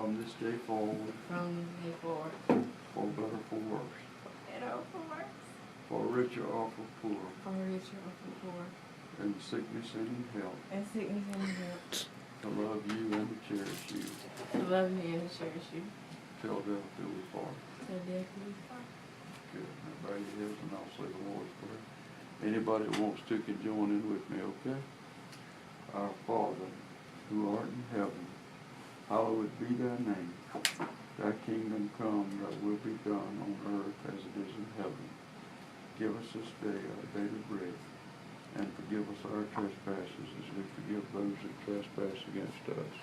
from this day forward, for better, for worse, for richer or for poor, in sickness and in health, to love you and to cherish you, till death do we part. Good. Now bow your heads and I'll say the Lord's Prayer. Anybody that wants to can join in with me, okay? Our Father, who art in heaven, hallowed be thy name. Thy kingdom come, thy will be done on earth as it is in heaven. Give us this day our daily bread, and forgive us our trespasses as we forgive those that trespass against us.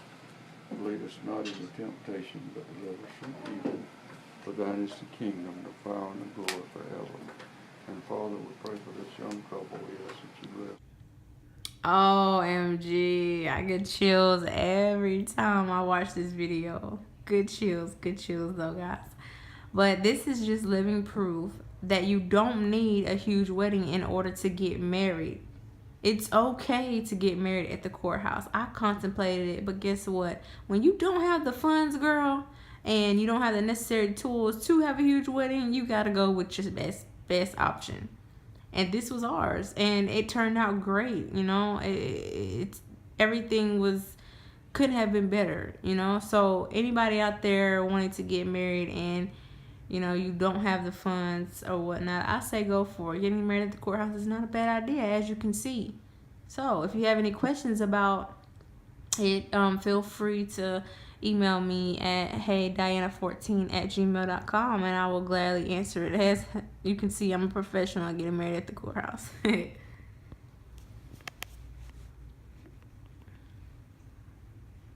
Lead us not into temptation, but deliver us from evil. For thine is the kingdom, the power, and the glory forever. And Father, we pray for this young couple. We ask that you bless. OMG, I get chills every time I watch this video. Good chills though, guys. But this is just living proof that you don't need a huge wedding in order to get married. It's okay to get married at the courthouse. I contemplated it, but guess what? When you don't have the funds, girl, and you don't have the necessary tools to have a huge wedding, you gotta go with your best option. And this was ours, and it turned out great. You know, everything couldn't have been better. You know, so anybody out there wanting to get married and you don't have the funds or whatnot, I say go for it. Getting married at the courthouse is not a bad idea, as you can see. So if you have any questions about it, feel free to email me at heydiana14@gmail.com, and I will gladly answer it. As you can see, I'm a professional at getting married at the courthouse.